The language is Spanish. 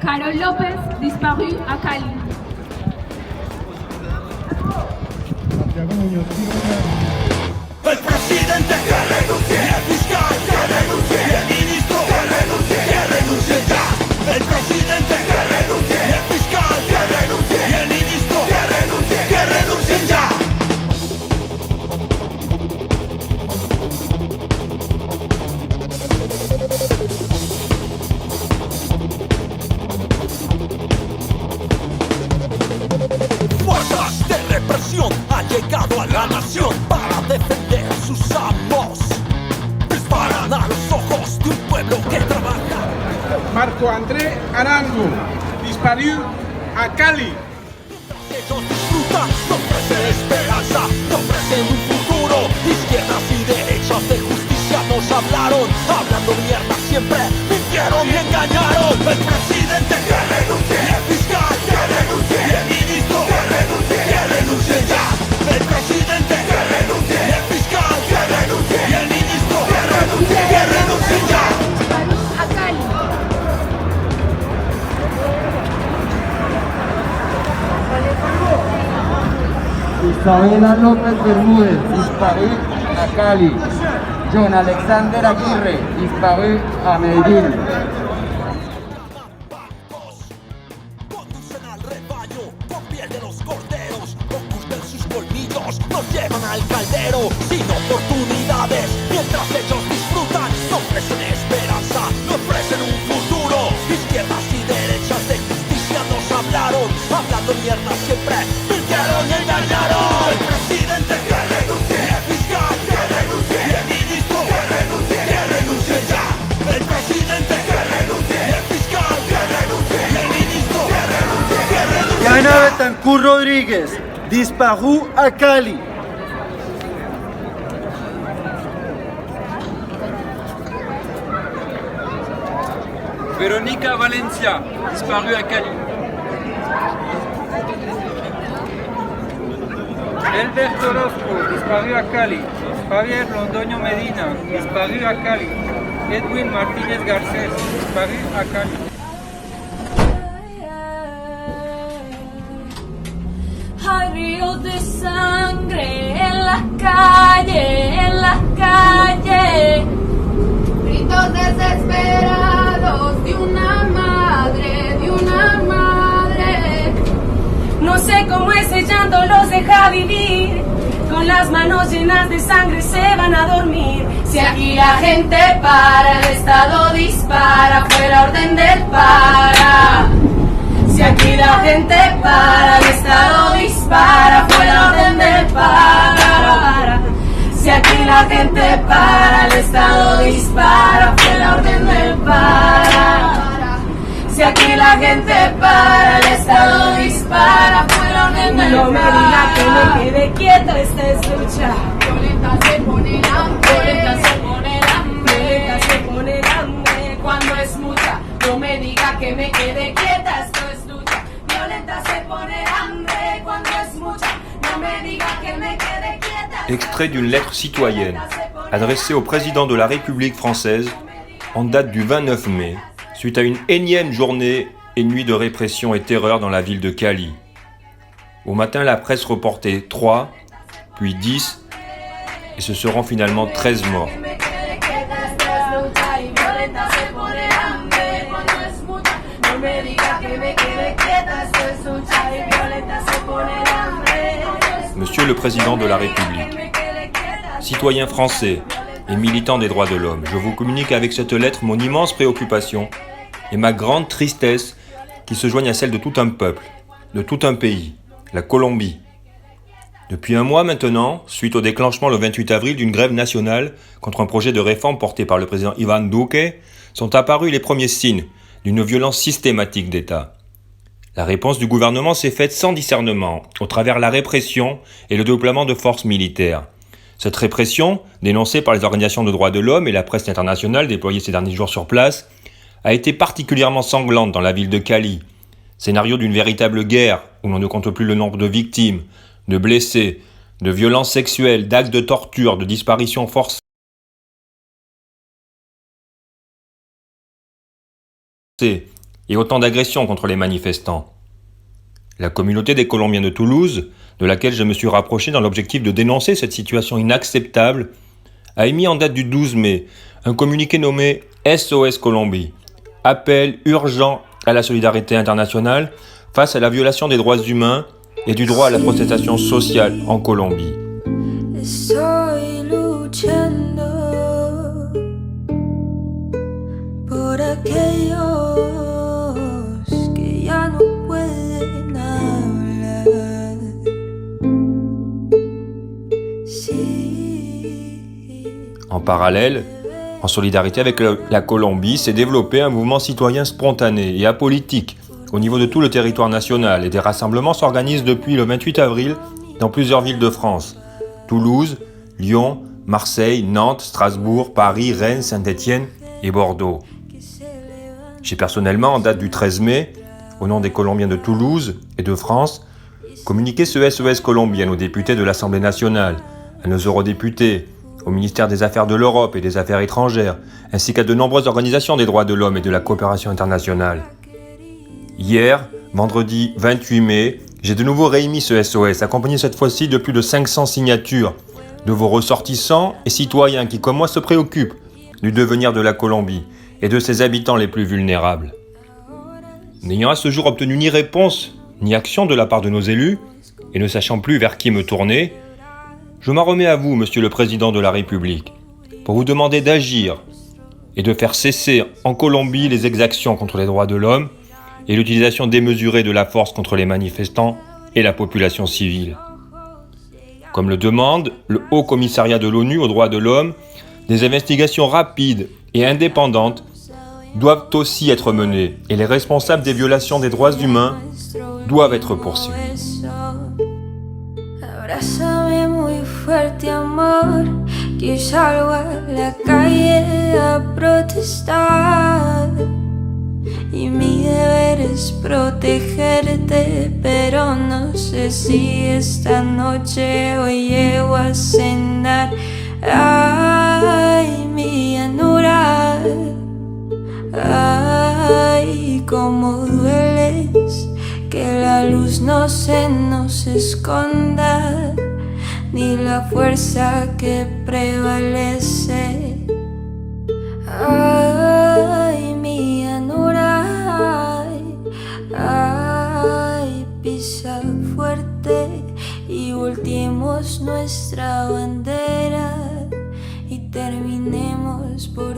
Carol López, disparu à Cali. El presidente que renuncie, el fiscal que renuncie, el ministro que renuncie, que renuncie ya. El presidente que renuncie, el fiscal que renuncie, el ministro que renuncie, que renuncien ya. Fuerzas de represión han llegado a la nación para defender sus amos. Disparan a los ojos de un pueblo que trabaja. Marco André Arango, disparu a Cali. Ellos disfrutan, no ofrecen esperanza, no ofrecen un futuro. Izquierdas y derechas de justicia nos hablaron, hablando mierda siempre, mintieron y engañaron. El presidente que renuncie, el fiscal que renuncie, el ministro que renuncie, que renuncie ya. El presidente que renuncie, el fiscal que renuncie, el ministro que renuncie, que renuncie ya. Disparu a Cali. Isabela López Bermúdez, disparó a Cali. John Alexander Aguirre, disparó a Medellín. Conducen al rebaño con piel de los corderos, ocultan sus colmillos, nos llevan al caldero sin oportunidades. Mientras ellos disfrutan, no ofrecen esperanza, no ofrecen un futuro. Izquierdas y derechas de justicia nos hablaron, hablando mierda siempre, mintieron y engañaron. El presidente que renuncie, el fiscal que renuncie, el ministro que renuncie, que renuncie ya. El presidente que renuncie, el fiscal que renuncie, el ministro que renuncie, que renuncie ya. Diana Betancourt Rodríguez, disparó a Cali. Verónica Valencia, disparue à Cali. Elberto Orozco, disparu à Cali. Javier Londoño Medina, disparu à Cali. Edwin Martínez Garcés, disparu à Cali. Hay ríos de sangre en las calles, en las calles. Gritos desesperados de una madre, de una madre. No sé cómo ese llanto los deja vivir. Con las manos llenas de sangre se van a dormir. Si aquí la gente para, el Estado dispara, fue la orden del para. Si aquí la gente para, el Estado dispara, fue la orden del para. Si aquí la gente para, el Estado dispara, fue la orden del para. Si aquí la gente para, el Estado dispara, fue la orden del para. No me diga que me quede quieta, esta es lucha. Violenta se pone el hambre. Violenta se pone el hambre. Violenta se pone el hambre cuando es mucha. No me diga que me quede quieta, esto es lucha. Violenta se pone el hambre cuando es mucha. No me diga que me quede quieta. Extrait d'une lettre citoyenne adressée au président de la République française en date du 29 mai, suite à une énième journée et nuit de répression et terreur dans la ville de Cali. Au matin, la presse reportait 3, puis 10, et ce seront finalement 13 morts. Monsieur le Président de la République, citoyen français et militant des droits de l'homme, je vous communique avec cette lettre mon immense préoccupation et ma grande tristesse qui se joignent à celle de tout un peuple, de tout un pays, la Colombie. Depuis un mois maintenant, suite au déclenchement le 28 avril d'une grève nationale contre un projet de réforme porté par le président Iván Duque, sont apparus les premiers signes d'une violence systématique d'État. La réponse du gouvernement s'est faite sans discernement, au travers de la répression et le déploiement de forces militaires. Cette répression, dénoncée par les organisations de droits de l'homme et la presse internationale déployée ces derniers jours sur place, a été particulièrement sanglante dans la ville de Cali. Scénario d'une véritable guerre où l'on ne compte plus le nombre de victimes, de blessés, de violences sexuelles, d'actes de torture, de disparitions forcées et autant d'agressions contre les manifestants. La communauté des Colombiens de Toulouse, de laquelle je me suis rapproché dans l'objectif de dénoncer cette situation inacceptable, a émis en date du 12 mai un communiqué nommé SOS Colombie, appel urgent à la solidarité internationale face à la violation des droits humains et du droit à la protestation sociale en Colombie. Estoy luchando por aquellos que ya no pueden hablar. En parallèle, en solidarité avec la Colombie, s'est développé un mouvement citoyen spontané et apolitique au niveau de tout le territoire national et des rassemblements s'organisent depuis le 28 avril dans plusieurs villes de France. Toulouse, Lyon, Marseille, Nantes, Strasbourg, Paris, Rennes, Saint-Étienne et Bordeaux. J'ai personnellement, en date du 13 mai, au nom des Colombiens de Toulouse et de France, communiqué ce SOS Colombien aux députés de l'Assemblée nationale, à nos eurodéputés, au ministère des Affaires de l'Europe et des Affaires étrangères, ainsi qu'à de nombreuses organisations des droits de l'homme et de la coopération internationale. Hier, vendredi 28 mai, j'ai de nouveau réémis ce SOS, accompagné cette fois-ci de plus de 500 signatures de vos ressortissants et citoyens qui, comme moi, se préoccupent du devenir de la Colombie et de ses habitants les plus vulnérables. N'ayant à ce jour obtenu ni réponse ni action de la part de nos élus, et ne sachant plus vers qui me tourner, je m'en remets à vous, Monsieur le Président de la République, pour vous demander d'agir et de faire cesser en Colombie les exactions contre les droits de l'homme et l'utilisation démesurée de la force contre les manifestants et la population civile. Comme le demande le Haut Commissariat de l'ONU aux droits de l'homme, des investigations rapides et indépendantes doivent aussi être menées et les responsables des violations des droits humains doivent être poursuivis. Abrázame muy fuerte, amor, que salgo a la calle a protestar. Y mi deber es protegerte, pero no sé si esta noche hoy llego a cenar. Ay, mi llanura, ay, cómo dueles, que la luz no se nos esconda, ni la fuerza que prevalece. Ay, mi llanura, ay, pisa fuerte y volteemos nuestra bandera y terminemos por